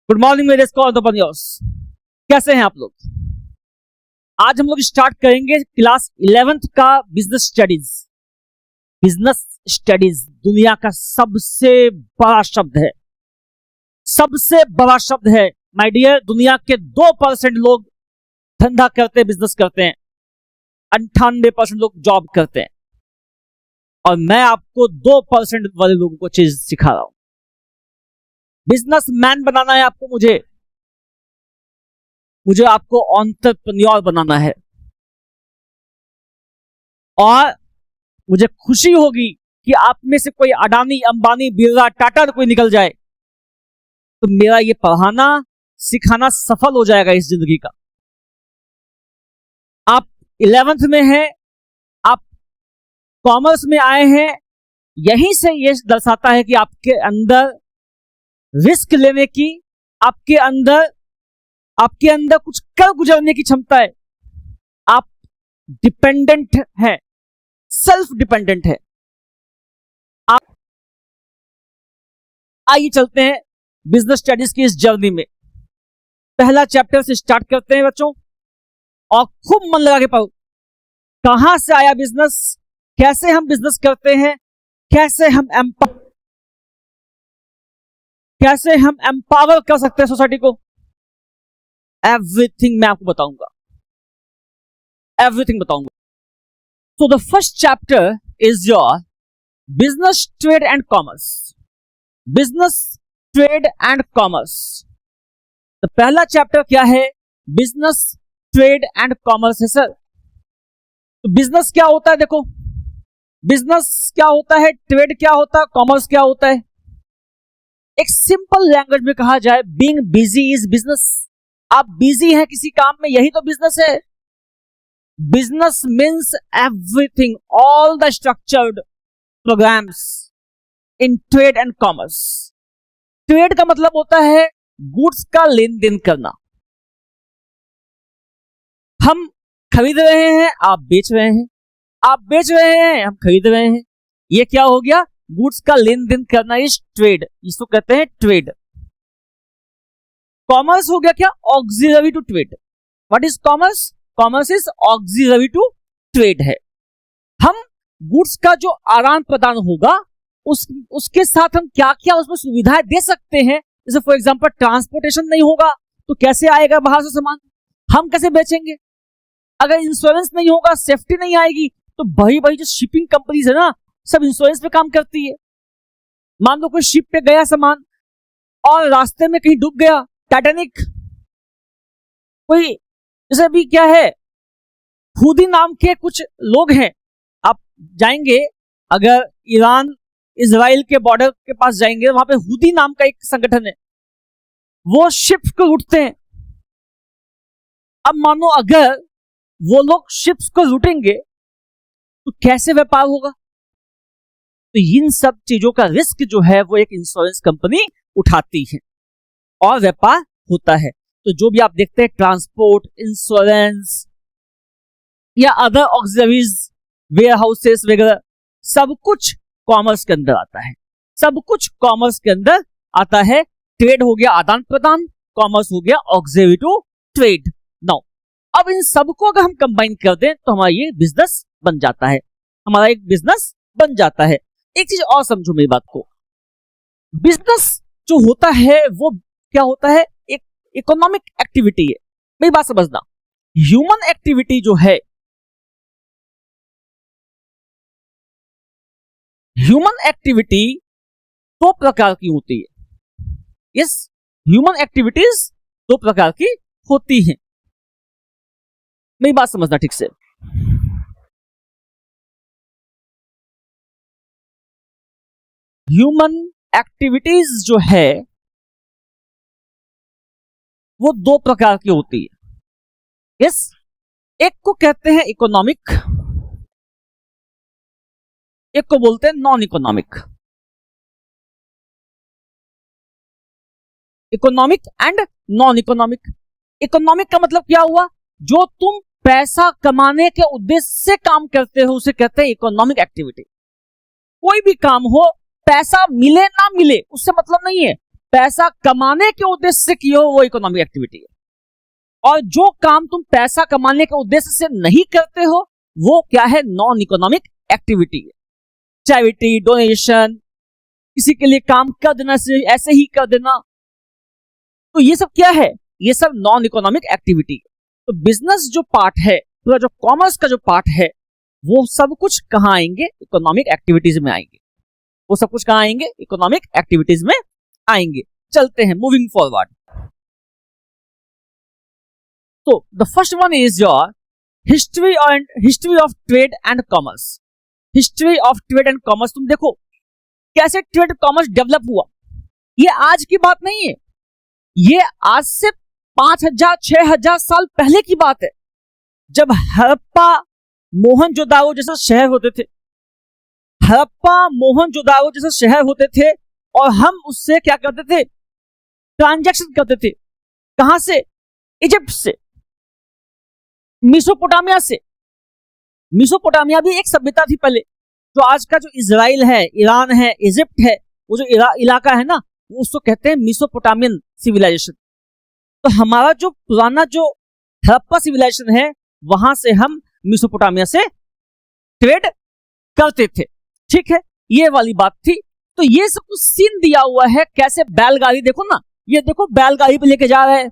Good morning मेरे scholars, कैसे हैं आप लोग। आज हम लोग स्टार्ट करेंगे क्लास 11th का बिजनेस स्टडीज। बिजनेस स्टडीज दुनिया का सबसे बड़ा शब्द है, सबसे बड़ा शब्द है माय डियर। दुनिया के 2% लोग धंधा करते हैं, बिजनेस करते हैं, 98% लोग जॉब करते हैं, और मैं आपको 2% वाले लोगों को चीज सिखा रहा हूं। बिजनेस मैन बनाना है आपको, मुझे आपको एंटरप्रेन्योर बनाना है। और मुझे खुशी होगी कि आप में से कोई अडानी, अंबानी, बिरला, टाटा कोई निकल जाए तो मेरा ये पढ़ाना सिखाना सफल हो जाएगा इस जिंदगी का। आप 11th में हैं, आप कॉमर्स में आए हैं, यहीं से ये दर्शाता है कि आपके अंदर रिस्क लेने की, आपके अंदर कुछ कर गुजरने की क्षमता है। आप डिपेंडेंट हैं, सेल्फ डिपेंडेंट है आप। आइए चलते हैं बिजनेस स्टडीज की इस जर्नी में। पहला चैप्टर से स्टार्ट करते हैं बच्चों, और खूब मन लगा के पढ़ो। कहां से आया बिजनेस, कैसे हम बिजनेस करते हैं, कैसे हम एम्पावर कर सकते हैं सोसाइटी को, एवरीथिंग मैं आपको बताऊंगा, एवरीथिंग बताऊंगा। So the first chapter is your business, trade and commerce. Business, trade and commerce. तो पहला चैप्टर क्या है? बिजनेस, ट्रेड एंड कॉमर्स है सर। तो बिजनेस क्या होता है, देखो बिजनेस क्या होता है, ट्रेड क्या होता है, कॉमर्स क्या होता है। एक सिंपल लैंग्वेज में कहा जाए, बीइंग बिजी इज बिजनेस। आप बिजी हैं किसी काम में, यही तो बिजनेस है। Business means everything, all the structured programs in trade and commerce. Trade का मतलब होता है गुड्स का लेन देन करना। हम खरीद रहे हैं, आप बेच रहे हैं, आप बेच रहे हैं, हम खरीद रहे हैं। ये क्या हो गया? गुड्स का लेन देन करना इज ट्रेड, इसको कहते हैं ट्रेड। कॉमर्स हो गया क्या? Auxiliary to trade. What is commerce? Commerce is auxiliary to trade है। हम गुड्स का जो आदान प्रदान होगा उसके साथ हम क्या क्या उसमें सुविधाएं दे सकते हैं। जैसे फॉर एग्जांपल ट्रांसपोर्टेशन नहीं होगा तो कैसे आएगा बाहर से सामान, हम कैसे बेचेंगे। अगर इंश्योरेंस नहीं होगा, सेफ्टी नहीं आएगी, तो भाई जो शिपिंग कंपनीज है ना, सब इंश्योरेंस पे काम करती है। मान लो कोई शिप पे गया सामान और रास्ते में कहीं डूब गया, टाइटैनिक, कोई जैसे अभी क्या है, हुदी नाम के कुछ लोग हैं, आप जाएंगे अगर ईरान इजराइल के बॉर्डर के पास जाएंगे, वहां पे हुदी नाम का एक संगठन है, वो शिप्स को लूटते हैं। अब मानो अगर वो लोग शिप्स को लूटेंगे तो कैसे व्यापार होगा। तो इन सब चीजों का रिस्क जो है वो एक इंश्योरेंस कंपनी उठाती है और व्यापार होता है। तो जो भी आप देखते हैं ट्रांसपोर्ट, इंश्योरेंस या अदर ऑक्सिलरीज, वेयर हाउसेस वगैरह, सब कुछ कॉमर्स के अंदर आता है, सब कुछ कॉमर्स के अंदर आता है। ट्रेड हो गया आदान प्रदान, कॉमर्स हो गया ऑक्सिलरी टू ट्रेड। नाउ अब इन सबको अगर हम कंबाइन कर दें तो हमारा ये बिजनेस बन जाता है, हमारा एक बिजनेस बन जाता है। एक चीज और समझो मेरी बात को, बिजनेस जो होता है वो क्या होता है? एक इकोनॉमिक एक्टिविटी है। मेरी बात समझना, ह्यूमन एक्टिविटी जो है, ह्यूमन एक्टिविटी दो प्रकार की होती है। यस, ह्यूमन एक्टिविटीज दो प्रकार की होती हैं। मेरी बात समझना ठीक से। ह्यूमन एक्टिविटीज जो है वो दो प्रकार की होती है। यस, एक को कहते हैं इकोनॉमिक, एक को बोलते हैं non economic. Economic and non economic. Economic का मतलब क्या हुआ? जो तुम पैसा कमाने के उद्देश्य से काम करते हो उसे कहते हैं इकोनॉमिक एक्टिविटी। कोई भी काम हो, पैसा मिले ना मिले उससे मतलब नहीं है, पैसा कमाने के उद्देश्य से किए हो वो इकोनॉमिक एक्टिविटी है, और जो काम तुम पैसा कमाने के उद्देश्य से नहीं करते हो वो क्या है, नॉन इकोनॉमिक एक्टिविटी है। चैरिटी, डोनेशन, किसी के लिए काम कर देना, ऐसे ही कर देना, तो ये सब क्या है, ये सब नॉन इकोनॉमिक एक्टिविटी है। तो बिजनेस जो पार्ट है, पूरा जो कॉमर्स का जो पार्ट है, वो सब कुछ कहां आएंगे, इकोनॉमिक एक्टिविटीज में आएंगे। वो सब कुछ कहां आएंगे, इकोनॉमिक एक्टिविटीज में आएंगे। चलते हैं मूविंग फॉरवर्ड। तो the first one is your history of trade and commerce. History of trade and commerce, तुम देखो कैसे ट्रेड कॉमर्स डेवलप हुआ। ये आज की बात नहीं है, ये आज से 5000-6000 साल पहले की बात है, जब हड़प्पा, मोहनजोदारो जैसे शहर होते थे। हड़प्पा, मोहनजोदारो जैसे शहर होते थे, और हम उससे क्या करते थे, ट्रांजैक्शन करते थे। कहां से, इजिप्ट से, मेसोपोटामिया से। मेसोपोटामिया भी एक सभ्यता थी पहले, जो आज का जो इजराइल है, ईरान है, इजिप्ट है, वो जो इलाका है ना, वो उसको कहते हैं मेसोपोटामियन सिविलाइजेशन। तो हमारा जो पुराना जो हड़प्पा सिविलाइजेशन है, वहां से हम मेसोपोटामिया से ट्रेड करते थे। ठीक है, ये वाली बात थी। तो ये सब कुछ सीन दिया हुआ है, कैसे बैलगाड़ी, देखो ना, ये देखो बैलगाड़ी पे लेके जा रहे हैं,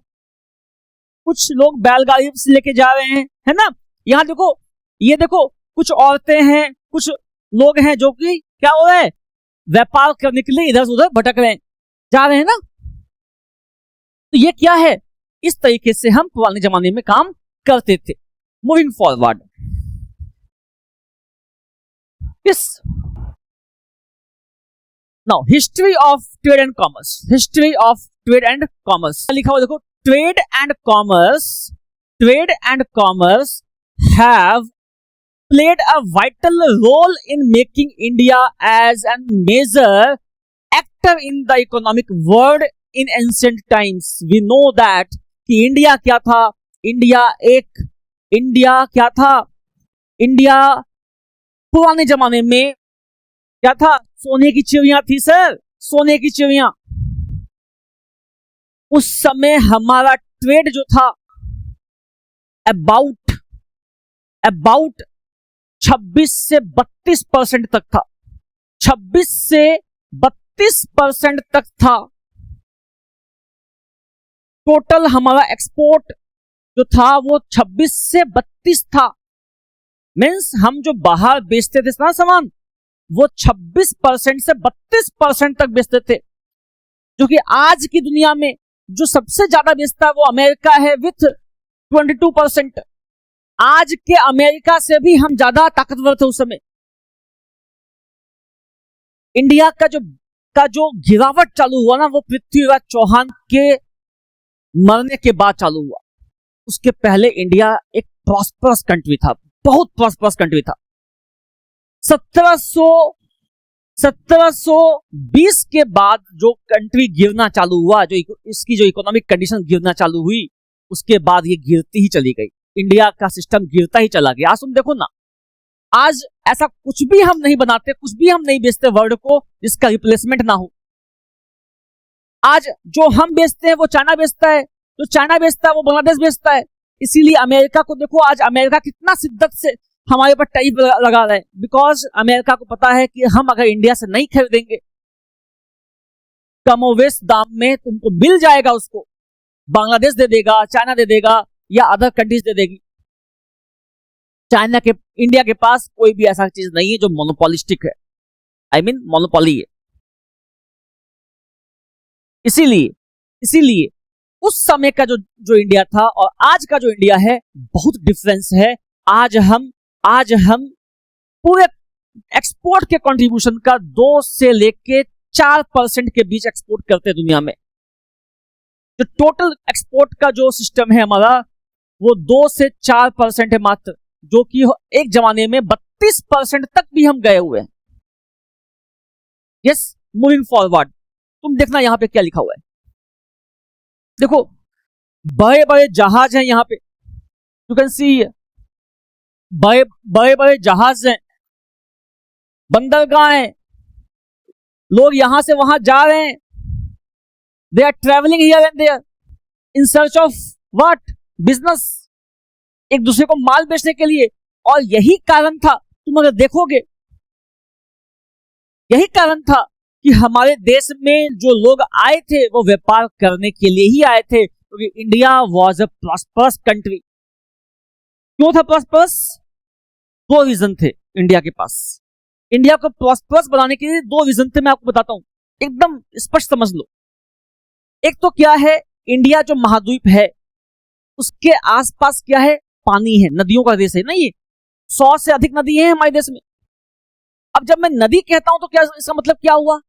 कुछ लोग बैलगाड़ी से लेके जा रहे हैं, है ना। यहाँ देखो, ये देखो, कुछ औरतें हैं, कुछ लोग हैं जो कि क्या हो रहे हैं, व्यापार करने के लिए इधर से उधर भटक रहे हैं, जा रहे हैं ना। तो ये क्या है, इस तरीके से हम पुराने जमाने में काम करते थे। मूविंग फॉरवर्ड, इस now history of trade and commerce. History of trade and commerce लिखा हुआ देखो, trade and commerce have played a vital role in making India as a major actor in the economic world in ancient times. We know that कि India क्या था, India पुराने जमाने में क्या था, सोने की चिड़िया थी सर, सोने की चिड़िया। उस समय हमारा ट्रेड जो था अबाउट 26 से 32% तक था, 26 से 32% तक था। टोटल हमारा एक्सपोर्ट जो था वो 26 से 32 था। मीन्स हम जो बाहर बेचते थे ना सामान, वो 26% से 32% तक बेचते थे। जो कि आज की दुनिया में जो सबसे ज्यादा बेचता है वो अमेरिका है विथ 22%। आज के अमेरिका से भी हम ज्यादा ताकतवर थे उस समय। इंडिया का जो गिरावट चालू हुआ ना, वो पृथ्वीराज चौहान के मरने के बाद चालू हुआ। उसके पहले इंडिया एक प्रॉस्परस कंट्री था, बहुत प्रॉस्परस कंट्री था। 1720 के बाद जो कंट्री गिरना चालू हुआ, जो इसकी जो इकोनॉमिक कंडीशन गिरना चालू हुई, उसके बाद ये गिरती ही चली गई। इंडिया का सिस्टम गिरता ही चला गया। आज तुम देखो ना, आज ऐसा कुछ भी हम नहीं बनाते, कुछ भी हम नहीं बेचते वर्ल्ड को जिसका रिप्लेसमेंट ना हो। आज जो हम बेचते हैं वो चाइना बेचता है, जो चाइना बेचता है वो बांग्लादेश बेचता है। इसीलिए अमेरिका को देखो, आज अमेरिका कितना शिद्दत से हमारे ऊपर टैरिफ लगा रहा है, बिकॉज अमेरिका को पता है कि हम अगर इंडिया से नहीं खरीदेंगे, कमोवेश दाम में तुमको मिल जाएगा, उसको बांग्लादेश दे देगा, चाइना दे देगा, या अदर कंट्रीज दे देगी। इंडिया के पास कोई भी ऐसा चीज नहीं है जो मोनोपोलिस्टिक है, मोनोपोली है। इसीलिए उस समय का जो इंडिया था और आज का जो इंडिया है, बहुत डिफरेंस है। आज हम पूरे एक्सपोर्ट के कंट्रीब्यूशन का 2 से लेके 4% के बीच एक्सपोर्ट करते हैं दुनिया में। जो टोटल एक्सपोर्ट का जो सिस्टम है हमारा, वो 2 से 4% है मात्र, जो कि एक जमाने में 32% तक भी हम गए हुए हैं। यस, मूविंग फॉरवर्ड, तुम देखना यहां पे क्या लिखा हुआ है। देखो, बड़े बड़े जहाज हैं यहां पे, यू कैन सी, बड़े बड़े जहाज हैं, बंदरगाह हैं, लोग यहां से वहां जा रहे हैं। They are travelling here and there in search of what, business, एक दूसरे को माल बेचने के लिए। और यही कारण था, तुम अगर देखोगे, यही कारण था कि हमारे देश में जो लोग आए थे वो व्यापार करने के लिए ही आए थे, क्योंकि India was a prosperous country. क्यों था प्रॉस्परस? दो रीजन थे इंडिया के पास। इंडिया को प्रॉस्परस बनाने के लिए दो रीजन थे, मैं आपको बताता हूं, एकदम स्पष्ट समझ लो। एक तो क्या है, इंडिया जो महाद्वीप है उसके आसपास क्या है, पानी है, नदियों का देश है ना ये, 100 से अधिक नदी है हमारे देश में। अब जब मैं नदी कहता हूं तो क्या इसका मतलब क्या हुआ,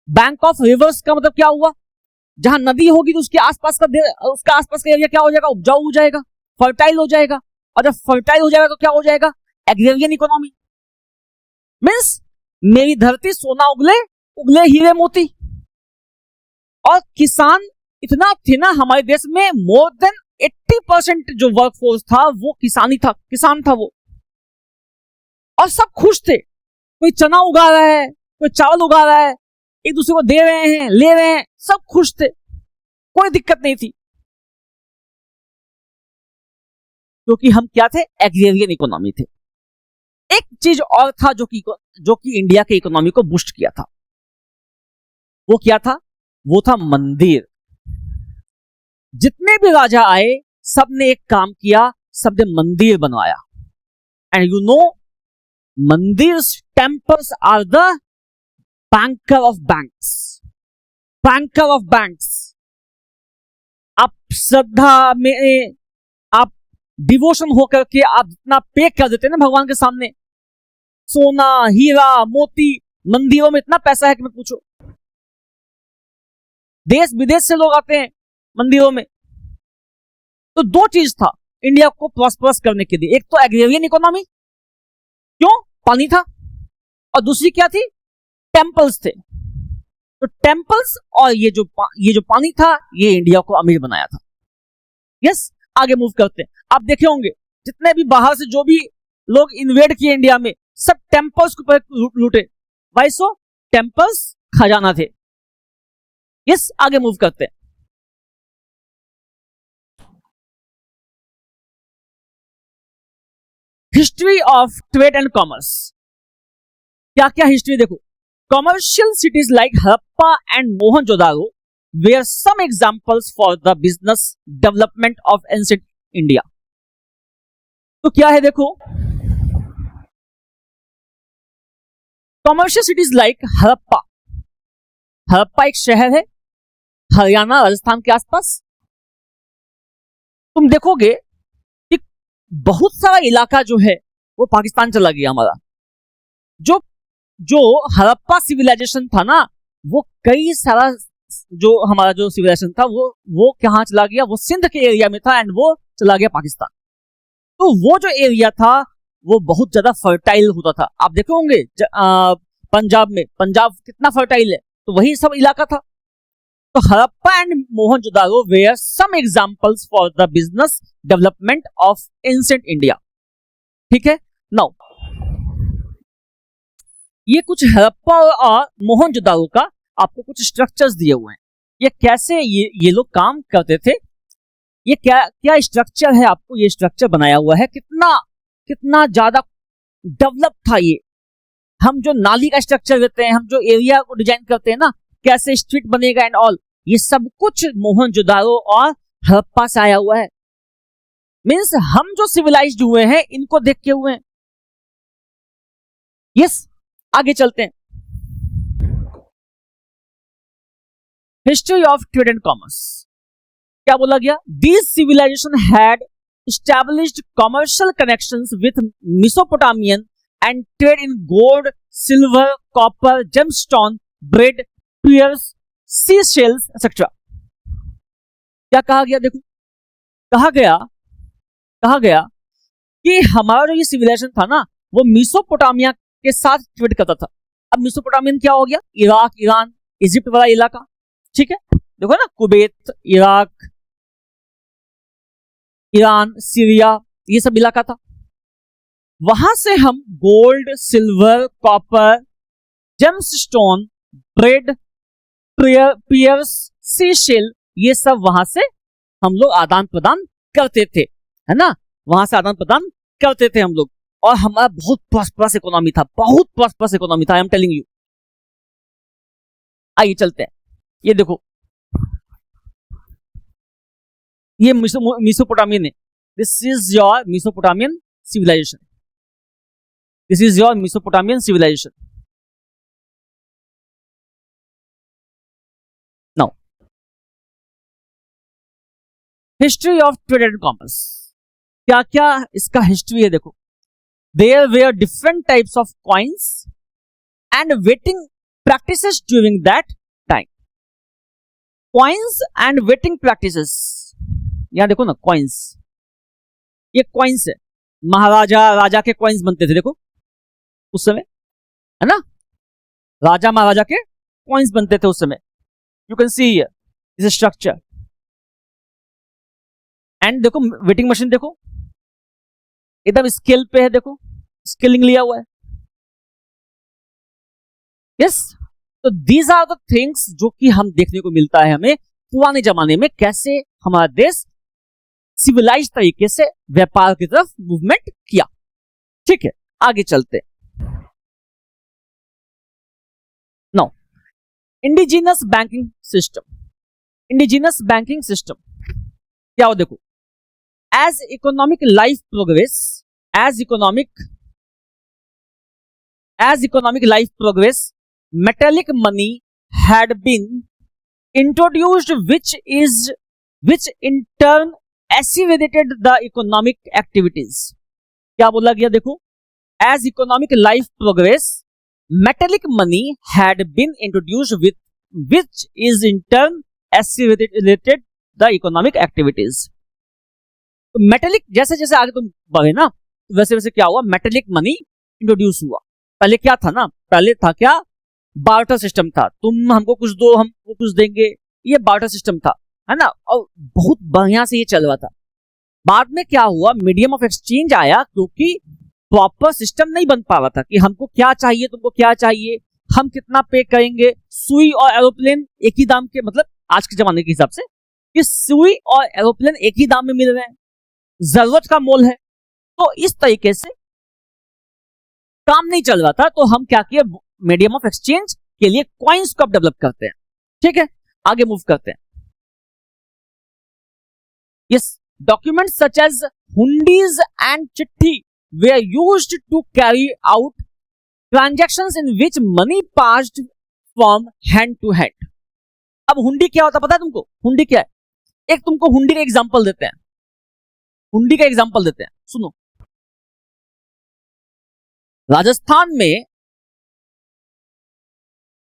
बैंक ऑफ रिवर्स का मतलब क्या हुआ, जहां नदी होगी तो उसके आसपास उसका आसपास का एरिया क्या हो जाएगा, उपजाऊ हो जाएगा, फर्टाइल हो जाएगा। और जब फर्टाइल हो जाएगा तो क्या हो जाएगा, एग्रेरियन इकोनॉमी, मींस मेरी धरती सोना उगले उगले हीरे मोती। और किसान इतना थे ना हमारे देश में, मोर देन 80% जो वर्कफोर्स था वो किसान था वो। और सब खुश थे, कोई चना उगा रहा है, कोई चावल उगा रहा है, एक दूसरे को दे रहे हैं, ले रहे हैं, सब खुश थे, कोई दिक्कत नहीं थी, क्योंकि हम क्या थे, एग्रेरियन इकोनॉमी थे। एक चीज और था जो कि इंडिया के इकोनॉमी को बूस्ट किया था, वो क्या था, वो था मंदिर। जितने भी राजा आए सबने एक काम किया, सबने मंदिर बनवाया। एंड यू नो, मंदिर, temples are the banker of banks, banker of banks. आप श्रद्धा में, आप डिवोशन होकर के आप जितना पे कर देते हैं ना भगवान के सामने, सोना, हीरा, मोती, मंदिरों में इतना पैसा है कि मत पूछो। देश विदेश से लोग आते हैं मंदिरों में। तो दो चीज था इंडिया को प्रॉस्परस करने के लिए, एक तो एग्रेरियन इकोनॉमी, क्यों, पानी था, और दूसरी क्या थी, टेम्पल्स थे। तो टेम्पल्स और ये जो पानी था, ये इंडिया को अमीर बनाया था। यस, आगे मूव करते हैं। आप देखे होंगे जितने भी बाहर से जो भी लोग इन्वेड किए इंडिया में, सब टेम्पल्स के ऊपर लूटे। भाई सो टेम्पल्स खजाना थे। यस, आगे मूव करते हैं। History of trade and commerce. क्या क्या हिस्ट्री देखो, commercial cities like Harappa and Mohenjodaro were some examples for the business development of ancient India. तो क्या है देखो, commercial cities like Harappa, Harappa एक शहर है हरियाणा राजस्थान के आसपास। तुम देखोगे कि बहुत सारा इलाका जो है वो पाकिस्तान चला गया हमारा। जो हड़प्पा सिविलाइजेशन था ना, वो कई सारा जो हमारा जो सिविलाइजेशन था वो कहां चला गया, वो सिंध के एरिया में था एंड वो चला गया पाकिस्तान। तो वो जो एरिया था वो बहुत ज्यादा फर्टाइल होता था। आप देखे होंगे पंजाब में, पंजाब कितना फर्टाइल है, तो वही सब इलाका था। तो Harappa and Mohenjodaro were some examples for the business development of ancient India. ठीक है, नाउ ये कुछ हड़प्पा और मोहनजोदारो का आपको कुछ स्ट्रक्चर्स दिए हुए हैं। ये कैसे ये लोग काम करते थे, ये क्या स्ट्रक्चर है, आपको ये स्ट्रक्चर बनाया हुआ है, कितना ज्यादा डेवलप था ये। हम जो नाली का स्ट्रक्चर देते हैं, हम जो एरिया को डिजाइन करते हैं ना, कैसे स्ट्रीट बनेगा एंड ऑल, ये सब कुछ मोहनजोदारो और हड़प्पा से आया हुआ है। मींस हम जो सिविलाइज्ड हुए हैं इनको देख के हुए हैं। यस, आगे चलते हैं। History of trade and commerce. क्या बोला गया, these civilization had established commercial connections with Mesopotamian and trade in gold, silver, copper, gemstone, bread, pears, seashells, etc. क्या कहा गया, देखो कहा गया कि हमारा जो ये सिविलाइजेशन था ना, वो मेसोपोटामिया के साथ ट्रेड करता था। अब मेसोपोटामियन क्या हो गया, इराक, ईरान, इजिप्ट वाला इलाका। ठीक है, देखो ना, कुवैत, इराक, ईरान, सीरिया, ये सब इलाका था। वहां से हम गोल्ड, सिल्वर, कॉपर, जेम्सस्टोन, ब्रेड, पियर्स, सीशेल, ये सब वहां से हम लोग आदान प्रदान करते थे, है ना, वहां से आदान प्रदान करते थे हम लोग। और हमारा बहुत प्रॉस्परस इकोनॉमी था, बहुत प्रॉस्परस इकोनॉमी था, आई एम टेलिंग यू। आइए चलते हैं, ये देखो, ये मेसोपोटामियन है, this is your Mesopotamian civilization, this is your Mesopotamian civilization. Now history of trade and commerce, क्या क्या इसका हिस्ट्री है देखो। There were different types of coins and weighing practices during that time. Coins and weighing practices, यहां देखो ना coins, ये coins है, महाराजा राजा के कॉइन्स बनते थे देखो उस समय, है ना, राजा महाराजा के कॉइन्स बनते थे उस समय। You can see here this structure. And देखो वेटिंग मशीन देखो, एकदम स्केल पे है, देखो स्केलिंग लिया हुआ है। यस, तो दीज आर द थिंग्स जो कि हम देखने को मिलता है हमें पुराने जमाने में, कैसे हमारा देश सिविलाइज तरीके से व्यापार की तरफ मूवमेंट किया। ठीक है, आगे चलते। Now indigenous banking system, indigenous banking system क्या हो देखो। As economic life progress, as economic life progress, metallic money had been introduced which in turn accelerated the economic activities। क्या बोला गया देखो, as economic life progress metallic money had been introduced which is in turn accelerated the economic activities। तो metallic जैसे जैसे आगे तुम बढ़े ना, वैसे वैसे क्या हुआ, मेटेलिक मनी इंट्रोड्यूस हुआ। पहले क्या था ना, पहले था क्या, बार्टर सिस्टम था, तुम हमको कुछ दो हम कुछ देंगे, ये बार्टर सिस्टम था, है ना, और बहुत बढ़िया से ये चल रहा था। बाद में क्या हुआ, मीडियम ऑफ एक्सचेंज आया, क्योंकि प्रॉपर सिस्टम नहीं बन पा रहा था कि हमको क्या चाहिए, तुमको क्या चाहिए, हम कितना पे करेंगे। सुई और एरोप्लेन एक ही दाम के, मतलब आज के जमाने के हिसाब से कि सुई और एरोप्लेन एक ही दाम में मिल रहे हैं, जरूरत का मोल है, तो इस तरीके से काम नहीं चल रहा था। तो हम क्या किए, मीडियम ऑफ एक्सचेंज के लिए कॉइन्स को डेवलप करते हैं। ठीक है, आगे मूव करते हैं। Yes, documents such as hundis and chitthi were used to carry out transactions in which money passed from hand to hand। अब हुंडी क्या होता पता है तुमको, हुंडी क्या है, एक तुमको हुंडी का एग्जांपल देते हैं, हुंडी का एग्जांपल देते हैं, सुनो। राजस्थान में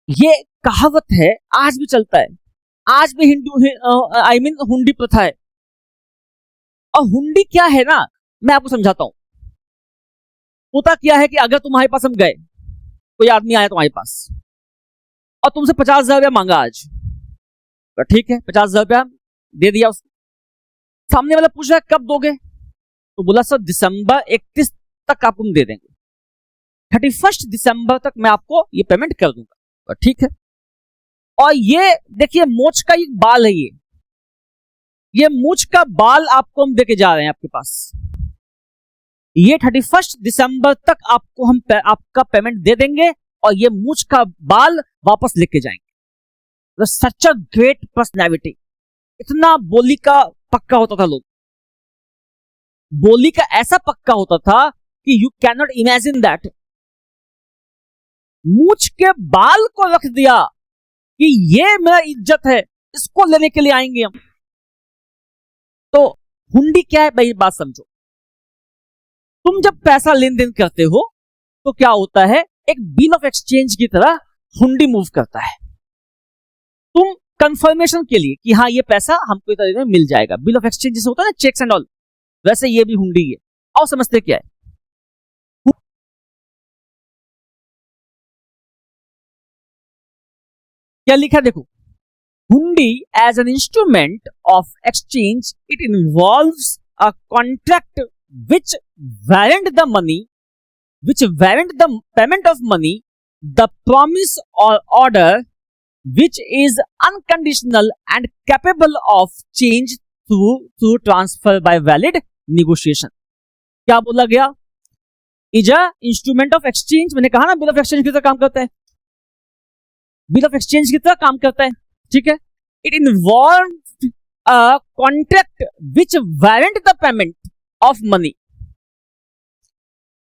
ये कहावत है, आज भी चलता है, आज भी हिंदू हुंडी प्रथा है। और हुंडी क्या है ना, मैं आपको समझाता हूं। होता क्या है कि अगर तुम्हारे पास हम गए, कोई आदमी आया तुम्हारे पास और तुमसे 50,000 रुपया मांगा आज, तो ठीक है 50,000 रुपया दे दिया उसको। सामने वाला पूछ रहा है कब दोगे, तो बोला सर दिसंबर 31 तक आपको हम दे देंगे, 31 दिसंबर तक मैं आपको ये पेमेंट कर दूंगा, तो ठीक है। और ये देखिए मोच का एक बाल है, ये मूछ का बाल आपको हम देके जा रहे हैं आपके पास, ये 31 दिसंबर तक आपको हम आपका पेमेंट दे देंगे और ये मूछ का बाल वापस लेके जाएंगे। सच अ ग्रेट पर्सनैलिटी, इतना बोली का पक्का होता था लोग, बोली का ऐसा पक्का होता था कि you can not imagine that. मूछ के बाल को रख दिया कि ये मेरा इज्जत है, इसको लेने के लिए आएंगे हम। तो हुंडी क्या है भाई, बात समझो। तुम जब पैसा लेन देन करते हो तो क्या होता है, एक बिल ऑफ एक्सचेंज की तरह हुंडी मूव करता है। तुम कंफर्मेशन के लिए कि हाँ ये पैसा हमको इतना में मिल जाएगा, बिल ऑफ एक्सचेंज जैसे होता है ना, चेक्स एंड ऑल, वैसे ये भी हुंडी है। और समझते क्या है, क्या लिखा है देखो, hundi as an instrument of exchange it involves a contract which warrant the payment of money, the promise or order which is unconditional and capable of change through transfer by valid negotiation. क्या बोला गया? Is a instrument of exchange. मैंने कहा ना bill of exchange की तरह काम करता है, बिल ऑफ एक्सचेंज की तरह काम करता है. ठीक है. It involve a contract which warrant the payment of money,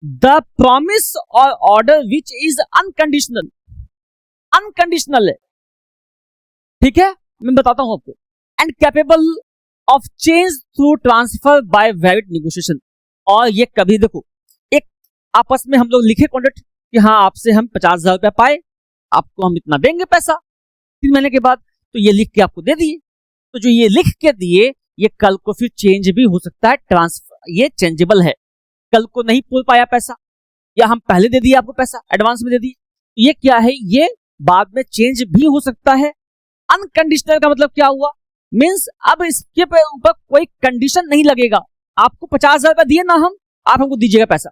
the promise और order which is unconditional. Unconditional है. ठीक है, मैं बताता हूं आपको. And capable of change through transfer by valid negotiation. और ये कभी देखो, एक आपस में हम लोग लिखे कॉन्ट्रैक्ट कि हाँ आपसे हम 50,000 रुपया पाए, आपको हम इतना देंगे पैसा 3 महीने के बाद, तो ये लिख के आपको दे दिए. तो जो ये लिख के दिए ये कल को फिर चेंज भी हो सकता है, ट्रांसफर ये चेंजेबल है. कल को नहीं पूछ पाया पैसा, या हम पहले दे दिए आपको पैसा, एडवांस में दे दिए, ये क्या है, ये बाद में चेंज भी हो सकता है. अनकंडीशनल का मतलब क्या हुआ? मींस अब इसके ऊपर कोई कंडीशन नहीं लगेगा. आपको 50,000 रुपया दिए ना हम, आप हमको दीजिएगा पैसा.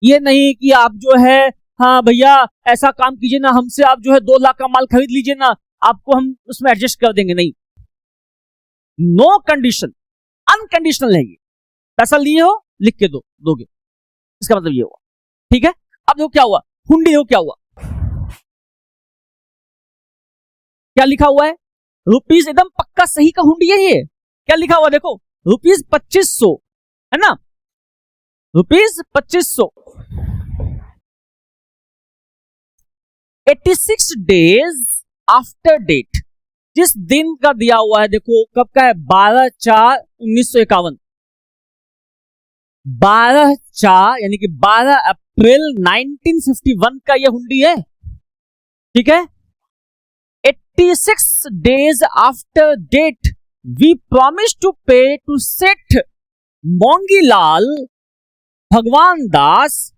ये नहीं कि आप जो है हाँ भैया ऐसा काम कीजिए ना, हमसे आप जो है 2 लाख का माल खरीद लीजिए ना, आपको हम उसमें एडजस्ट कर देंगे. नहीं, नो कंडीशन, अनकंडीशनल है. ये पैसा लिए हो लिख के दोगे, इसका मतलब ये हुआ. ठीक है. अब देखो क्या हुआ, हुंडी देखो क्या हुआ, क्या लिखा हुआ है, रुपीज एकदम पक्का सही का हुंडी है. ये क्या लिखा हुआ देखो, रुपीज 2500 है ना, रुपीज 2500. 86 डेज आफ्टर डेट, जिस दिन का दिया हुआ है देखो, कब का है, 12/4/1951. 12/4 यानी कि 12 अप्रैल 1951 का यह हुंडी है. ठीक है. 86 days after date, we promised to pay to Seth Mongilal Bhagwan Das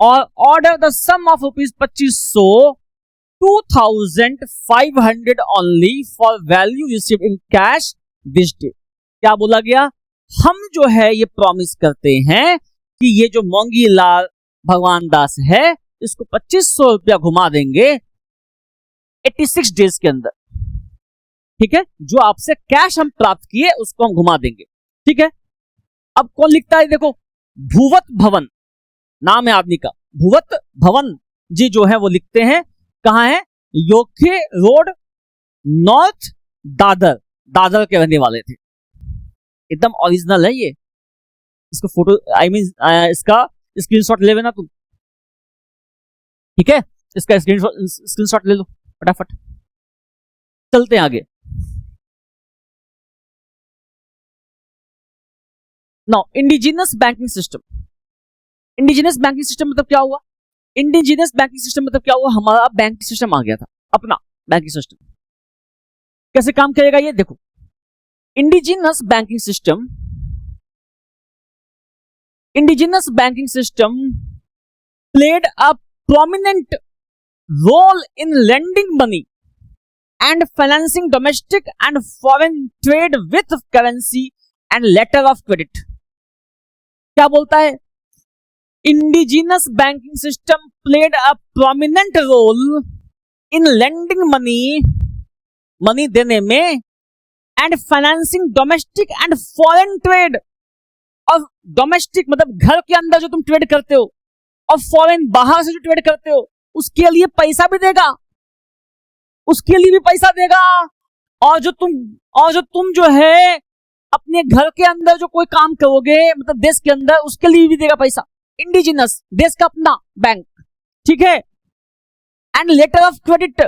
or order the sum of rupees 2500, 2,500 only for value received in cash this day. क्या बोला गया? हम जो है ये प्रॉमिस करते हैं कि ये जो मोंगीलाल भगवान दास है इसको 2500 रुपया घुमा देंगे 86 डेज के अंदर. ठीक है. जो आपसे कैश हम प्राप्त किए उसको हम घुमा देंगे. ठीक है. अब कौन लिखता है देखो, भुवत भवन नाम है आदमी का, भुवत भवन जी जो है वो लिखते हैं. कहां है? योखे रोड, नॉर्थ दादर. दादर के रहने वाले थे. एकदम ओरिजिनल है ये. इसको फोटो इसका स्क्रीनशॉट ले लेना तुम. ठीक है. इसका स्क्रीनशॉट ले लो फटाफट. चलते हैं आगे. Now indigenous banking system. Indigenous banking system मतलब क्या हुआ? इंडिजिनस बैंकिंग सिस्टम मतलब क्या हुआ? हमारा बैंकिंग सिस्टम आ गया था, अपना बैंकिंग सिस्टम. कैसे काम करेगा ये देखो. Indigenous banking system, indigenous banking system played a prominent role in lending money and financing domestic and foreign trade with currency and letter of credit. क्या बोलता है? Indigenous banking system played a prominent role in lending money देने में and financing domestic and foreign trade. और domestic मतलब घर के अंदर जो तुम ट्रेड करते हो, और foreign बाहर से जो ट्रेड करते हो उसके लिए पैसा भी देगा, उसके लिए भी पैसा देगा. और जो तुम जो है अपने घर के अंदर जो कोई काम करोगे मतलब देश के अंदर, उसके लिए भी देगा पैसा. इंडिजिनस, देश का अपना बैंक. ठीक है. And letter of credit.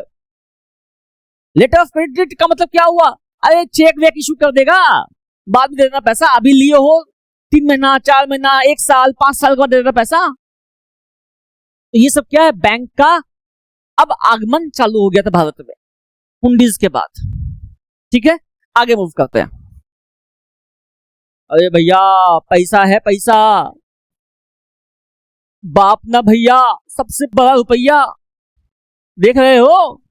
Letter of credit का मतलब क्या हुआ? अरे चेक वेक इशू कर देगा, बाद में दे देना पैसा. अभी लिए हो 3 महीना 4 महीना 1 साल 5 साल के बाद दे देना पैसा. तो ये सब क्या है? बैंक का अब आगमन चालू हो गया था भारत में हुंडीज के बाद. ठीक है. आगे मूव करते हैं. अरे भैया पैसा है, पैसा बाप ना भैया, सबसे बड़ा रुपया. देख रहे हो?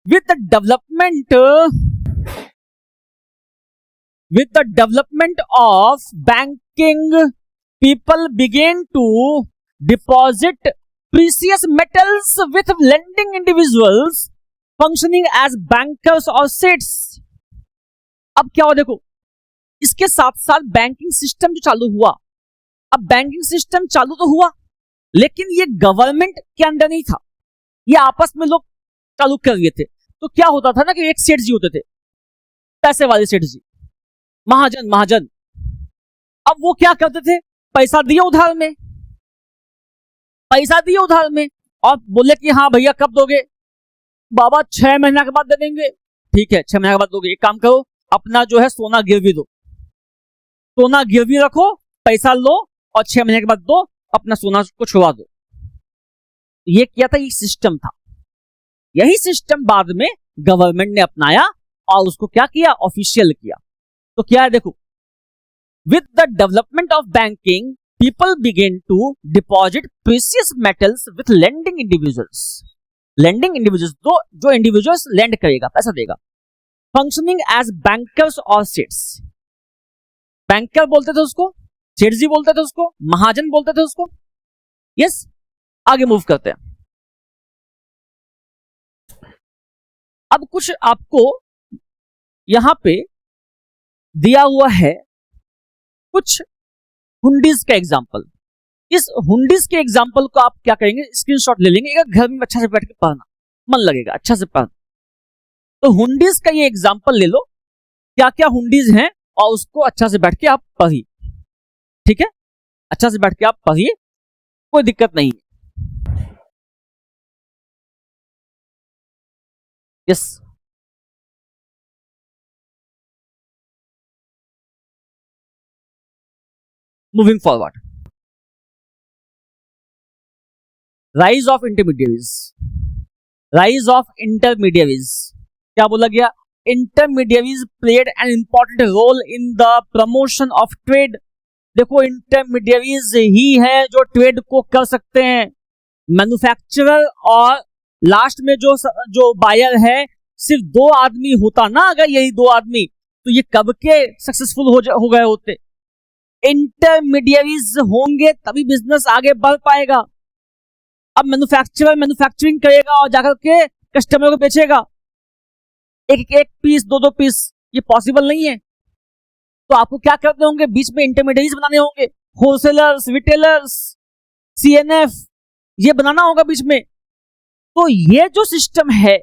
With the development of banking, people began to deposit precious metals with lending individuals functioning as bankers or setts. अब क्या हो देखो, इसके साथ साथ बैंकिंग सिस्टम जो चालू हुआ, अब बैंकिंग सिस्टम चालू तो हुआ लेकिन ये गवर्नमेंट के अंडर नहीं था, ये आपस में लोग चालू कर दिए थे। तो क्या होता था ना कि एक सेठ जी होते थे, पैसे वाले सेठ जी, महाजन महाजन। अब वो क्या करते थे, पैसा दिए उधार में, पैसा दिए उधार में और बोले कि हाँ भैया कब दोगे, बाबा 6 महीना के बाद दे देंगे। ठीक है 6 महीने के बाद दोगे, एक काम करो अपना जो है सोना गिरवी दो, सोना गिरवी रखो, पैसा लो और 6 महीने के बाद दो, अपना सोना को छुड़वा दो। ये किया था, ये सिस्टम था। यही सिस्टम बाद में गवर्नमेंट ने अपनाया और उसको क्या किया, ऑफिशियल किया। तो क्या है देखो, with the development of banking people begin to deposit precious metals with lending individuals. Lending individuals, जो individuals lend करेगा, पैसा देगा, functioning as bankers or sets. Banker बोलते थे उसको, सेठ जी बोलते थे उसको, महाजन बोलते थे उसको। यस, आगे मूव करते हैं। अब कुछ आपको यहां पे दिया हुआ है कुछ हुंडीज का एग्जाम्पल। इस हुंडीज के एग्जाम्पल को आप क्या करेंगे, स्क्रीनशॉट ले लेंगे, घर में अच्छा से बैठ के पढ़ना, मन लगेगा अच्छा से पढ़ना। तो हुंडीज का ये एग्जाम्पल ले लो, क्या क्या हुंडीज हैं और उसको अच्छा से बैठ के आप पढ़िए। ठीक है, अच्छा से बैठ के आप पढ़िए, कोई दिक्कत नहीं है। Yes, moving forward, rise of intermediaries. Rise of intermediaries क्या बोला गया, intermediaries played an important role in the promotion of trade. देखो इंटरमीडियरीज ही है जो ट्रेड को कर सकते हैं। मैन्युफैक्चरर और लास्ट में जो बायर है, सिर्फ 2 आदमी होता ना, अगर यही 2 आदमी, तो ये कब के सक्सेसफुल हो गए होते। इंटरमीडियरीज होंगे तभी बिजनेस आगे बढ़ पाएगा। अब मैन्युफैक्चरर मैन्युफैक्चरिंग करेगा और जाकर के कस्टमर को बेचेगा, एक पीस 2 पीस, ये पॉसिबल नहीं है। तो आपको क्या करने होंगे, बीच में इंटरमीडियरीज बनाने होंगे, होलसेलर्स, रिटेलर्स, सीएनएफ, ये बनाना होगा बीच में। तो ये जो सिस्टम है,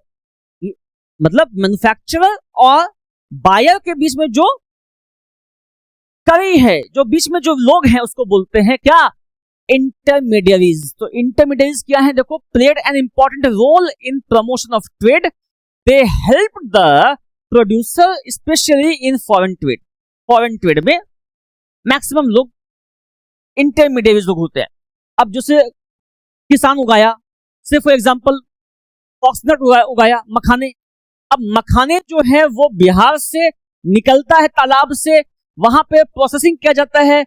मतलब मैन्युफैक्चरर और बायर के बीच में जो कड़ी है, जो बीच में जो लोग हैं, उसको बोलते हैं क्या, इंटरमीडियरीज। तो इंटरमीडियरीज क्या है देखो, played an important role in promotion of trade. They help the producer specially in foreign trade. Foreign trade में मैक्सिमम लोग इंटरमीडियरीज लोग होते हैं। अब जैसे किसान उगाया, से फॉर एग्जांपल फॉक्सनट उगाया, मखाने। अब मखाने जो है वो बिहार से निकलता है तालाब से, वहां पे प्रोसेसिंग किया जाता है,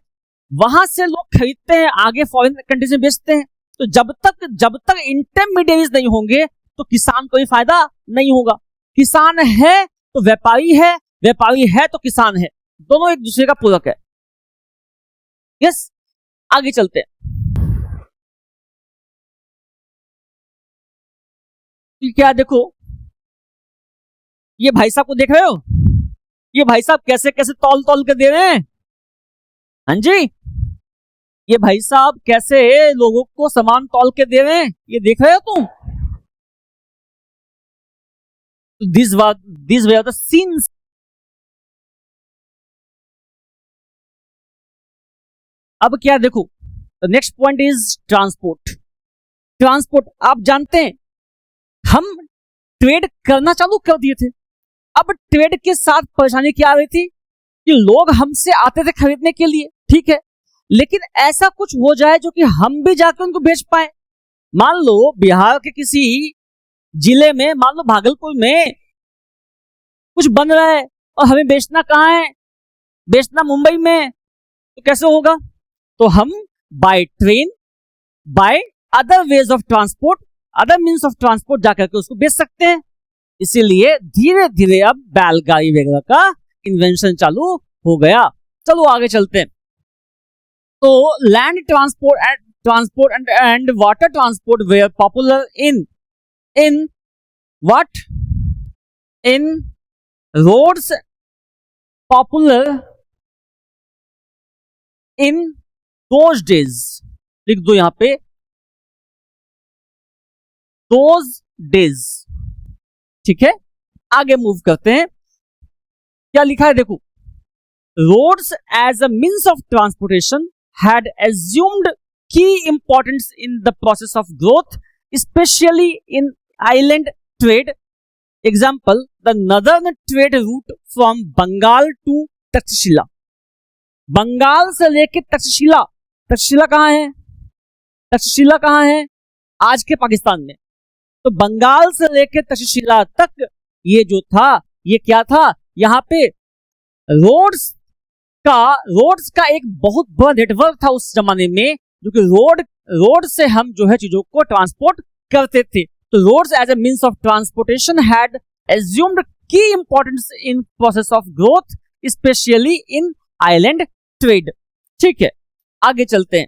वहां से लोग खरीदते हैं, आगे फॉरेन कंट्रीज में बेचते हैं। तो जब तक इंटरमीडियरीज नहीं होंगे तो किसान को भी फायदा नहीं होगा। किसान है तो व्यापारी है, व्यापारी है तो किसान है, दोनों एक दूसरे का पूरक है। यस, आगे चलते हैं। क्या देखो, ये भाई साहब को देख रहे हो, ये भाई साहब कैसे कैसे तौल तौल के दे रहे हैं। हाँ जी, ये भाई साहब कैसे लोगों को सामान तौल के दे रहे हैं, ये देख रहे हो तुम। These were the scenes. अब क्या देखो, the next point is transport. Transport आप जानते हैं, हम ट्रेड करना चालू कर दिए थे। अब ट्रेड के साथ परेशानी क्या आ रही थी कि लोग हमसे आते थे खरीदने के लिए, ठीक है, लेकिन ऐसा कुछ हो जाए जो कि हम भी जाकर उनको बेच पाए। मान लो बिहार के किसी जिले में, मान लो भागलपुर में कुछ बन रहा है और हमें बेचना कहाँ है, बेचना मुंबई में, तो कैसे होगा। तो हम by train, by other ways of transport, other means of transport जाकर के उसको बेच सकते हैं। इसीलिए धीरे धीरे अब बैलगाड़ी वगैरह का इन्वेंशन चालू हो गया। चलो आगे चलते हैं। तो land transport and water transport were popular in what? In roads popular in those days. लिख दो यहां पे those days. ठीक है, आगे मूव करते हैं. क्या लिखा है देखो, roads as a means of transportation had assumed key importance in the process of growth, especially in island trade. Example, the northern trade route from Bengal to Takshashila. Bengal से लेके तक्षशिला, तक्षशिला कहां है? तक्षशिला कहां है? आज के पाकिस्तान में. तो बंगाल से लेके तक्षशिला तक ये जो था, ये क्या था? यहां पे रोड्स का एक बहुत बड़ा नेटवर्क था उस जमाने में, जो कि रोड से हम जो है चीजों को ट्रांसपोर्ट करते थे. तो roads as a means of transportation had assumed key importance in process of growth, especially in island trade. ठीक है, आगे चलते हैं.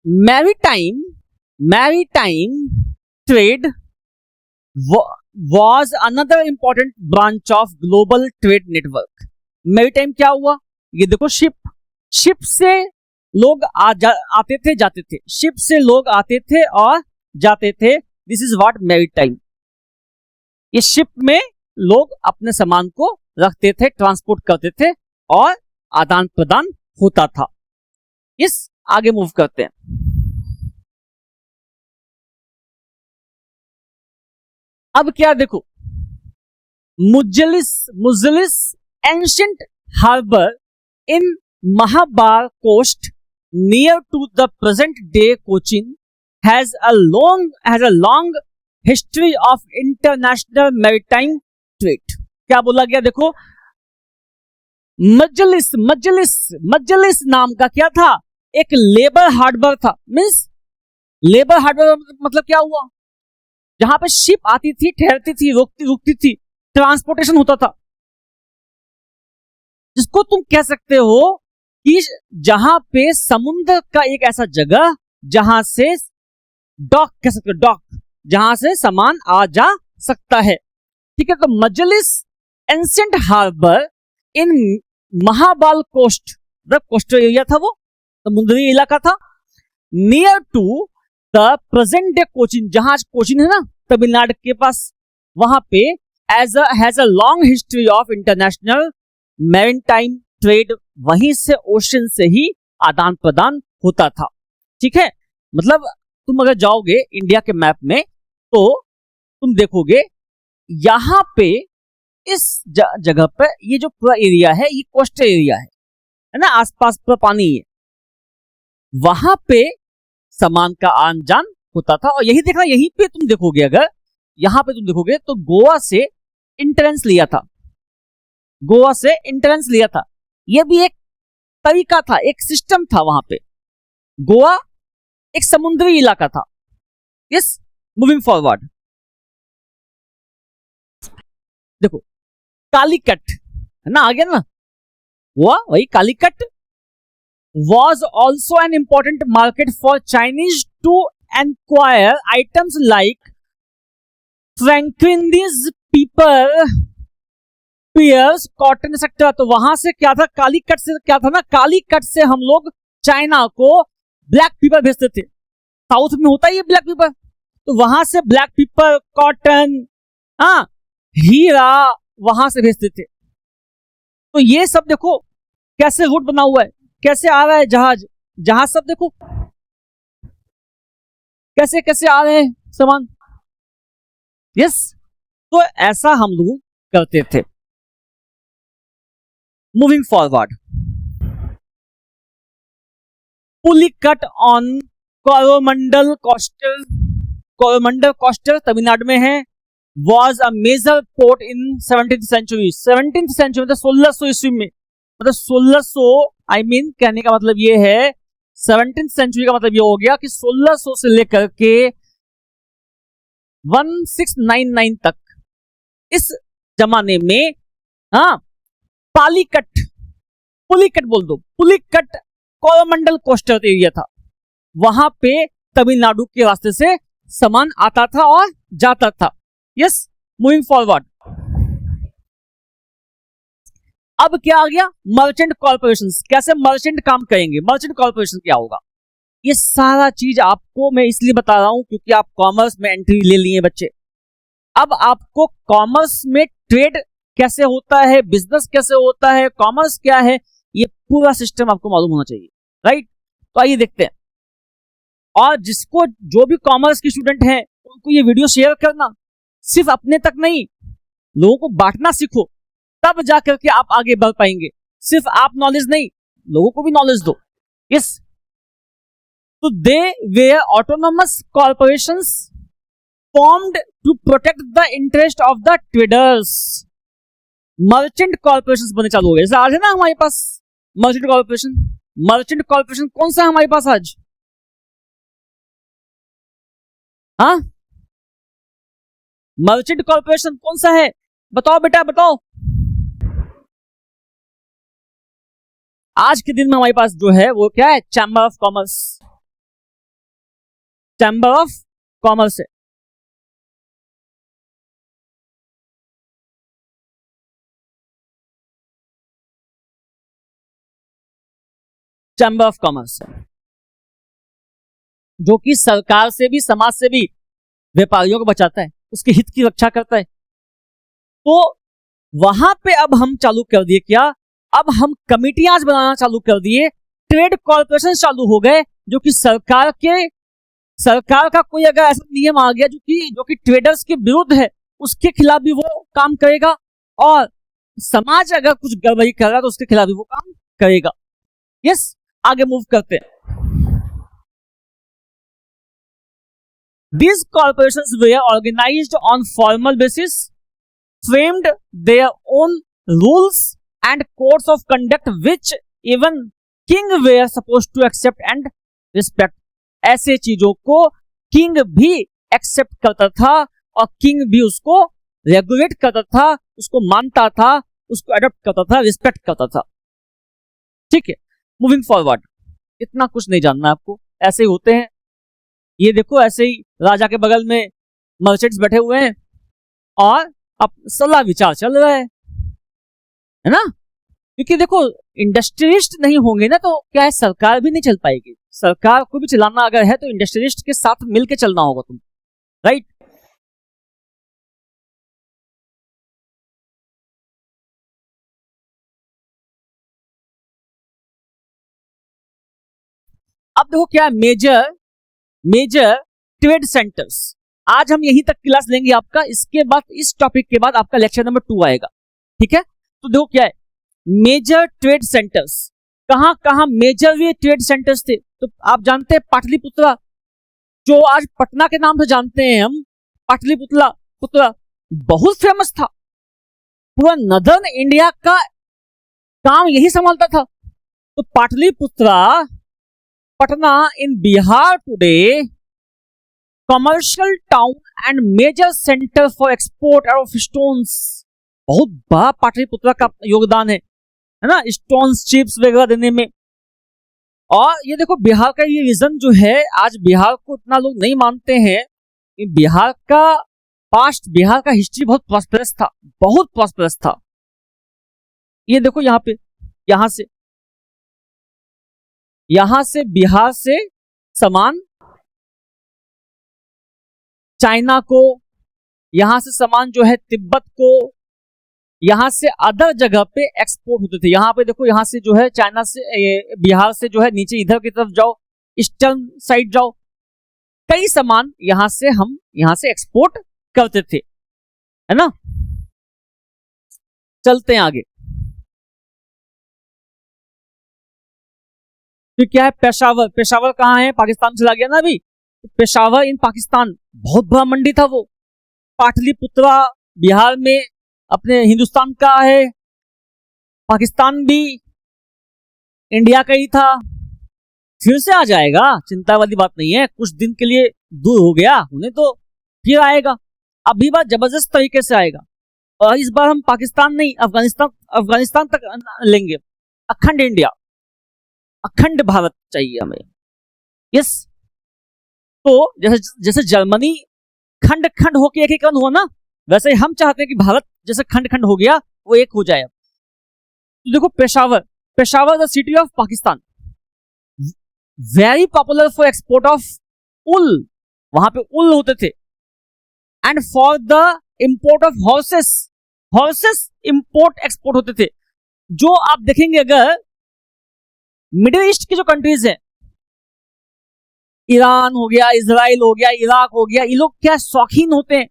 Maritime trade was another important branch of global trade network. Maritime क्या हुआ? ये देखो, शिप से लोग आते थे जाते थे, शिप से लोग आते थे और जाते थे. This is what maritime. ये शिप में लोग अपने सामान को रखते थे, ट्रांसपोर्ट करते थे और आदान प्रदान होता था. इस आगे मूव करते हैं. अब क्या देखो, Muziris ancient harbour in Malabar coast near to the present day Cochin has a long history of international maritime trade. क्या बोला गया देखो, मजलिस नाम का क्या था? एक लेबर हार्बर था. मींस लेबर हार्बर मतलब क्या हुआ? जहां पे शिप आती थी, ठहरती थी, रुकती थी, ट्रांसपोर्टेशन होता था. जिसको तुम कह सकते हो कि जहां पे समुद्र का एक ऐसा जगह जहां से डॉक कह सकते हो, डॉक जहां से सामान आ जा सकता है. ठीक है, तो Muziris ancient harbour in Malabar coast, coastal area था, वो समुद्री इलाका था, near to the present day Cochin, जहां आज कोचिन है ना तमिलनाडु के पास, वहां पे has a long history of international maritime trade. वहीं से ओशन से ही आदान प्रदान होता था. ठीक है, मतलब तुम अगर जाओगे इंडिया के मैप में तो तुम देखोगे यहां पे इस जगह पर ये जो पूरा एरिया है, ये कोस्टल एरिया है ना, आसपास पूरा पानी है. वहां पे सामान का आन जान होता था. और यही देखना, यहीं पे तुम देखोगे, अगर यहां पे तुम देखोगे तो गोवा से इंटरेंस लिया था, गोवा से इंटरेंस लिया था. यह भी एक तरीका था, एक सिस्टम था. वहां पे गोवा एक समुद्री इलाका था. Yes, moving forward. देखो, कालीकट है ना, आ गया ना, वही Calicut was also an important market for Chinese to acquire items like Franklin's pears, cotton etc. तो वहां से क्या था, कालीकट से क्या था ना, कालीकट से हम लोग चाइना को ब्लैक पेपर भेजते थे. साउथ में होता ही है ब्लैक पेपर, तो वहां से ब्लैक पेपर, कॉटन, हीरा वहां से भेजते थे. तो ये सब देखो कैसे रूट बना हुआ है, कैसे आ रहा है जहाज सब देखो कैसे कैसे आ रहे हैं सामान. यस, तो ऐसा हम लोग करते थे. Moving forward. Pulicat on Coromandel coastal Tamil Nadu में है. Was a major port in 17th century. 17th century मतलब 1600 ईस्वी में, मतलब 1600 कहने का मतलब ये है, 17th सेंचुरी का मतलब ये हो गया कि 1600 से लेकर के 1699 तक इस जमाने में पालीकट पुलिकट बोल दो, पुलिकट कोरोमंडल कोस्टल एरिया था, वहां पे तमिलनाडु के रास्ते से सामान आता था और जाता था। Yes, moving forward. अब क्या आ गया, मर्चेंट कॉर्पोरेशन। कैसे मर्चेंट काम करेंगे, मर्चेंट कॉर्पोरेशन क्या होगा, ये सारा चीज आपको मैं इसलिए बता रहा हूं क्योंकि आप कॉमर्स में एंट्री ले लिए बच्चे। अब आपको कॉमर्स में ट्रेड कैसे होता है, बिजनेस कैसे होता है, कॉमर्स क्या है, ये पूरा सिस्टम आपको मालूम होना चाहिए, राइट। तो आइए देखते हैं। और जिसको जो भी कॉमर्स के स्टूडेंट हैं उनको ये वीडियो शेयर करना, सिर्फ अपने तक नहीं, लोगों को बांटना सीखो, तब जाकर के आप आगे बढ़ पाएंगे। सिर्फ आप नॉलेज नहीं, लोगों को भी नॉलेज दो। यस, तो they were autonomous corporations formed to protect the interest of the traders. Merchant corporations बने चालू हो गए। आज है ना हमारे पास मर्चेंट कॉर्पोरेशन। मर्चेंट कॉर्पोरेशन कौन सा है हमारे पास आज? हाँ, मर्चेंट कॉर्पोरेशन कौन सा है, बताओ बेटा बताओ। आज के दिन में हमारे पास जो है वो क्या है, chamber of commerce. Chamber of commerce है। चैम्बर ऑफ कॉमर्स है जो कि सरकार से भी, समाज से भी व्यापारियों को बचाता है, उसके हित की रक्षा करता है। तो वहां पे अब हम चालू कर दिए क्या, अब हम कमिटियां बनाना चालू कर दिए, ट्रेड कॉर्पोरेशन चालू हो गए, जो कि सरकार का कोई अगर ऐसा नियम आ गया जो कि ट्रेडर्स के विरुद्ध है, उसके खिलाफ भी वो काम करेगा, और समाज अगर कुछ गड़बड़ी कर रहा है तो उसके खिलाफ भी वो काम करेगा। यस, आगे मूव करते हैं। These corporations were organized on formal basis, framed their own rules and codes of conduct which even king were supposed to accept and respect. ऐसे चीजों को किंग भी एक्सेप्ट करता था और किंग भी उसको रेगुलेट करता था, उसको मानता था, उसको अडॉप्ट करता था, रिस्पेक्ट करता था। ठीक है, मूविंग फॉरवर्ड। इतना कुछ नहीं जानना आपको, ऐसे ही होते हैं। ये देखो, ऐसे ही राजा के बगल में मर्चेंट्स बैठे हुए हैं और अब सलाह विचार चल रहा है ना। क्योंकि देखो, इंडस्ट्रियलिस्ट नहीं होंगे ना तो क्या है, सरकार भी नहीं चल पाएगी। सरकार को भी चलाना अगर है तो इंडस्ट्रियलिस्ट के साथ मिलकर चलना होगा तुम, राइट। अब देखो क्या है, मेजर ट्रेड सेंटर्स। आज हम यहीं तक क्लास लेंगे आपका, इसके बाद इस टॉपिक के बाद आपका लेक्चर नंबर 2 आएगा। ठीक है, तो देखो क्या है, मेजर ट्रेड सेंटर्स। कहां कहां मेजर ये ट्रेड सेंटर्स थे, तो आप जानते हैं पाटलिपुत्रा, जो आज पटना के नाम से जानते हैं हम। पाटलिपुत्रा बहुत फेमस था, पूरा नदर्न इंडिया का काम यही संभालता था। तो Pataliputra, Patna in Bihar today, commercial town and major centre for export of stones. बहुत बड़ा पाटलिपुत्रा का योगदान है ना, स्टोन्स, चिप्स वगैरह देने में। और ये देखो, बिहार का ये रीजन जो है, आज बिहार को इतना लोग नहीं मानते हैं। बिहार का पास्ट, बिहार का हिस्ट्री बहुत प्रॉस्पेरस था, बहुत प्रॉस्पेरस था। ये देखो यहाँ पे, यहां से बिहार से सामान चाइना को, यहां से सामान जो है तिब्बत को, यहां से अदर जगह पे एक्सपोर्ट होते थे। यहां पे देखो, यहां से जो है चाइना से, बिहार से जो है नीचे इधर की तरफ जाओ, ईस्टर्न साइड जाओ, कई सामान यहां से एक्सपोर्ट करते थे, है ना। चलते हैं आगे। फिर क्या है, पेशावर कहाँ है, पाकिस्तान चला गया ना अभी। पेशावर इन पाकिस्तान, बहुत बड़ा मंडी था वो। पाटलिपुत्रा बिहार में अपने हिंदुस्तान का है, पाकिस्तान भी इंडिया का ही था। फिर से आ जाएगा, चिंता वाली बात नहीं है। कुछ दिन के लिए दूर हो गया, उन्हें तो फिर आएगा। अभी बात जबरदस्त तरीके से आएगा, और इस बार हम पाकिस्तान नहीं, अफगानिस्तान तक लेंगे। अखंड इंडिया, अखंड भारत चाहिए हमें। यस, तो जैसे जैसे जर्मनी खंड खंड होकर एकीकरण हुआ ना, वैसे ही हम चाहते हैं कि भारत जैसे खंड खंड हो गया वो एक हो जाए। तो देखो Peshawar, Peshawar the city of Pakistan, very popular for export of wool, वहां पे उल होते थे, and for the import of horses, horses import export होते थे। जो आप देखेंगे अगर मिडिल ईस्ट की जो कंट्रीज हैं, ईरान हो गया, इजराइल हो गया, इराक हो गया, ये लोग क्या शौकीन होते हैं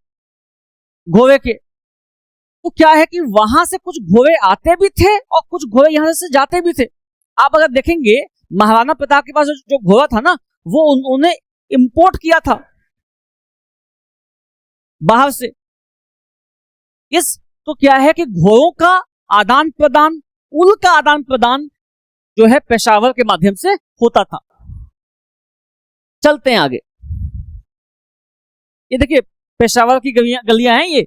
घोड़े के। तो क्या है कि वहां से कुछ घोड़े आते भी थे और कुछ घोड़े यहां से जाते भी थे। आप अगर देखेंगे महाराणा प्रताप के पास जो घोड़ा था ना, वो उन्होंने इंपोर्ट किया था बाहर से। इस तो क्या है कि घोड़ों का आदान प्रदान, उल का आदान प्रदान जो है पेशावर के माध्यम से होता था। चलते हैं आगे। ये देखिए पेशावर की गलियां हैं, ये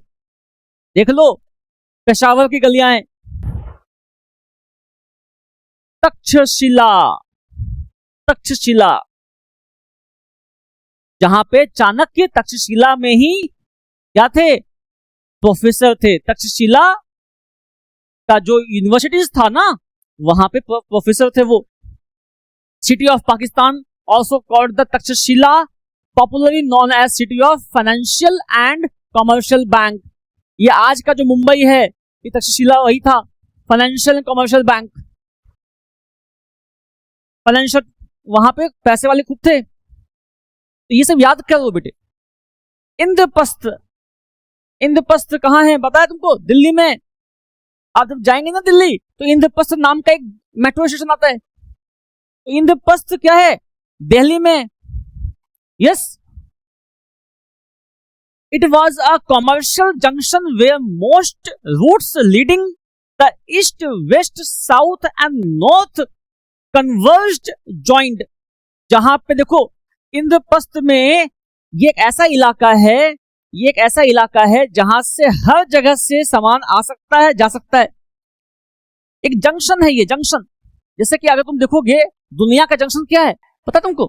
देख लो पेशावर की गलियां हैं। तक्षशिला, तक्षशिला, जहां पे चाणक्य तक्षशिला में ही क्या थे, प्रोफेसर थे। तक्षशिला का जो यूनिवर्सिटीज था ना, वहां पे प्रोफेसर थे वो। City of Pakistan also called the Takshashila, popularly known as city of financial and commercial bank। ये आज का जो मुंबई है, ये तक्षशिला वही था, financial and commercial bank. Financial, वहां पे पैसे वाले खूब थे। तो ये सब याद करो बेटे। इंद्रप्रस्थ, इंद्रप्रस्थ कहां है बताया तुमको, दिल्ली में। आप जब जाएंगे ना दिल्ली तो इंद्रप्रस्थ नाम का एक मेट्रो स्टेशन आता है। तो इंद्रप्रस्थ क्या है, दिल्ली में। Yes, it was a commercial junction where most routes leading the east, west, south and north converged joined. जहां पे देखो इंद्रप्रस्थ में ये एक ऐसा इलाका है, ये एक ऐसा इलाका है जहां से हर जगह से सामान आ सकता है, जा सकता है। एक जंक्शन है ये, जंक्शन। जैसे कि अगर तुम देखोगे दुनिया का जंक्शन क्या है पता तुमको,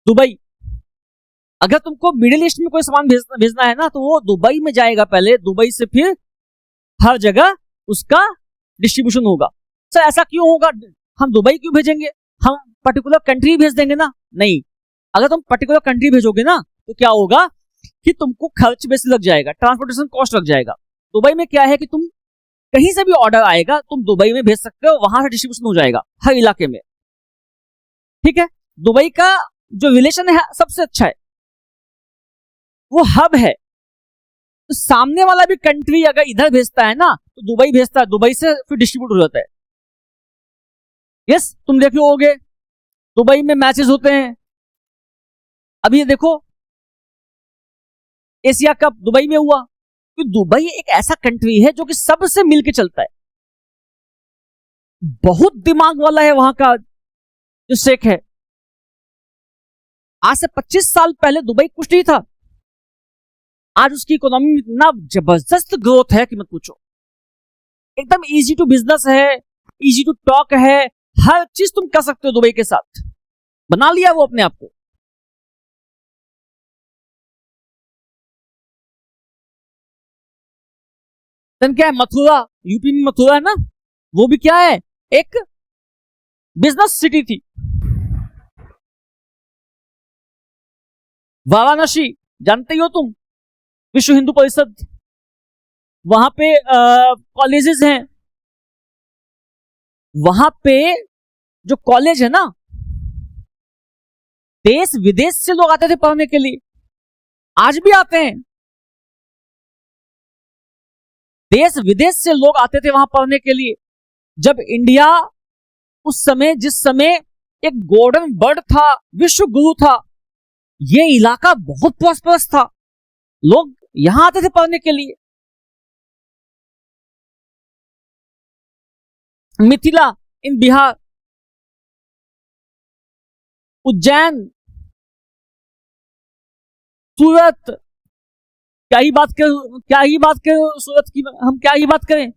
दुबई। अगर तुमको मिडिल ईस्ट में कोई सामान भेजना है ना, तो वो दुबई में जाएगा पहले, दुबई से फिर हर जगह उसका डिस्ट्रीब्यूशन होगा। सर ऐसा क्यों होगा, हम दुबई क्यों भेजेंगे, हम पर्टिकुलर कंट्री भेज देंगे ना। नहीं, अगर तुम पर्टिकुलर कंट्री भेजोगे ना तो क्या होगा कि तुमको खर्च बेसी लग जाएगा, ट्रांसपोर्टेशन कॉस्ट लग जाएगा। दुबई में क्या है कि तुम कहीं से भी ऑर्डर आएगा तुम दुबई में भेज सकते हो, वहां से डिस्ट्रीब्यूशन हो जाएगा हर इलाके में। ठीक है, दुबई का जो रिलेशन है सबसे अच्छा है, वो हब है। तो सामने वाला भी कंट्री अगर इधर भेजता है ना तो दुबई भेजता है, दुबई से फिर डिस्ट्रीब्यूट हो जाता है। यस, तुम देख लोगे दुबई में मैचेस होते हैं। अभी ये देखो एशिया कप दुबई में हुआ। तो दुबई एक ऐसा कंट्री है जो कि सबसे मिलके चलता है, बहुत दिमाग वाला है वहां का जो शेख है। आज से 25 साल पहले दुबई कुछ नहीं था, आज उसकी इकोनॉमी में इतना जबरदस्त ग्रोथ है कि मत पूछो। एकदम इजी टू बिजनेस है, इजी टू टॉक है, हर चीज तुम कर सकते हो दुबई के साथ, बना लिया वो अपने आप को। देन क्या है, मथुरा, यूपी में मथुरा है ना, वो भी क्या है, एक बिजनेस सिटी थी। वाराणसी जानते ही हो तुम, विश्व हिंदू परिषद, वहां पे कॉलेजेस हैं। वहां पे जो कॉलेज है ना, देश विदेश से लोग आते थे पढ़ने के लिए, आज भी आते हैं। देश विदेश से लोग आते थे वहां पढ़ने के लिए। जब इंडिया उस समय, जिस समय एक गोल्डन बर्ड था, विश्व गुरु था, ये इलाका बहुत प्रॉस्परस था, लोग यहां आते थे पढ़ने के लिए। मिथिला इन बिहार, उज्जैन, सूरत, क्या ही बात करें सूरत की, हम क्या ही बात करें।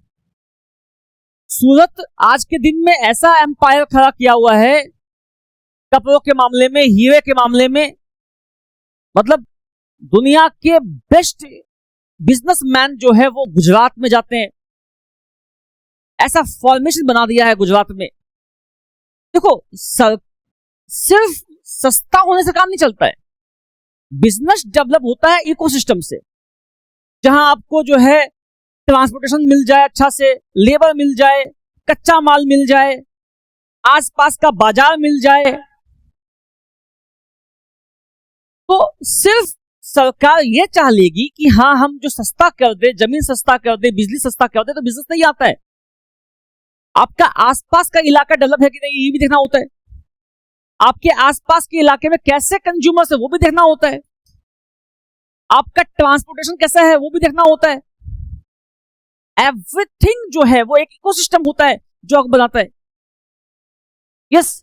सूरत आज के दिन में ऐसा एम्पायर खड़ा किया हुआ है कपड़ों के मामले में, हीरे के मामले में, मतलब दुनिया के बेस्ट बिजनेसमैन जो है वो गुजरात में जाते हैं। ऐसा फॉर्मेशन बना दिया है गुजरात में। देखो सिर्फ सस्ता होने से काम नहीं चलता है, बिजनेस डेवलप होता है इकोसिस्टम से, जहां आपको जो है ट्रांसपोर्टेशन मिल जाए, अच्छा से लेबर मिल जाए, कच्चा माल मिल जाए, आसपास का बाजार मिल जाए। तो सिर्फ सरकार ये चाह लेगी कि हाँ हम जो सस्ता कर दे, जमीन सस्ता कर दे, बिजली सस्ता कर दे, तो बिजनेस नहीं आता है। आपका आसपास का इलाका डेवलप है कि नहीं ये भी देखना होता है। आपके आसपास के इलाके में कैसे कंज्यूमर्स है वो भी देखना होता है। आपका ट्रांसपोर्टेशन कैसा है वो भी देखना होता है। एवरीथिंग जो है वो एक इकोसिस्टम होता है जो आपको बनाता है। यस,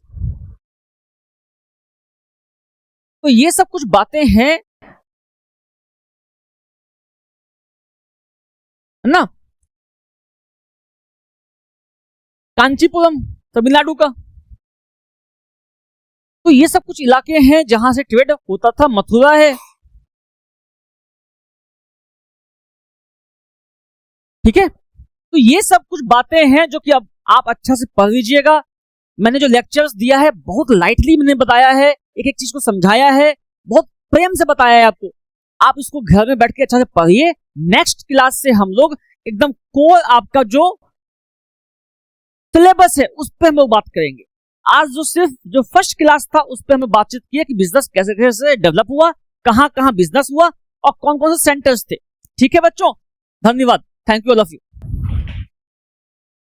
तो ये सब कुछ बातें हैं ना। कांचीपुरम तमिलनाडु का, तो ये सब कुछ इलाके हैं जहां से ट्रेड होता था। मथुरा है, ठीक है। तो ये सब कुछ बातें हैं जो कि अब आप अच्छा से पढ़ लीजिएगा। मैंने जो लेक्चर्स दिया है बहुत लाइटली मैंने बताया है, एक एक चीज को समझाया है, बहुत प्रेम से बताया है आपको। आप इसको घर में बैठ के अच्छा से पढ़िए। नेक्स्ट क्लास से हम लोग एकदम कोर आपका जो सिलेबस है उस पर हम लोग बात करेंगे। आज जो फर्स्ट क्लास था उस पर हमें बातचीत की कि बिजनेस कैसे कैसे डेवलप हुआ, कहां कहां बिजनेस हुआ और कौन कौन से सेंटर्स थे। ठीक है बच्चों, धन्यवाद। Thank you all of you.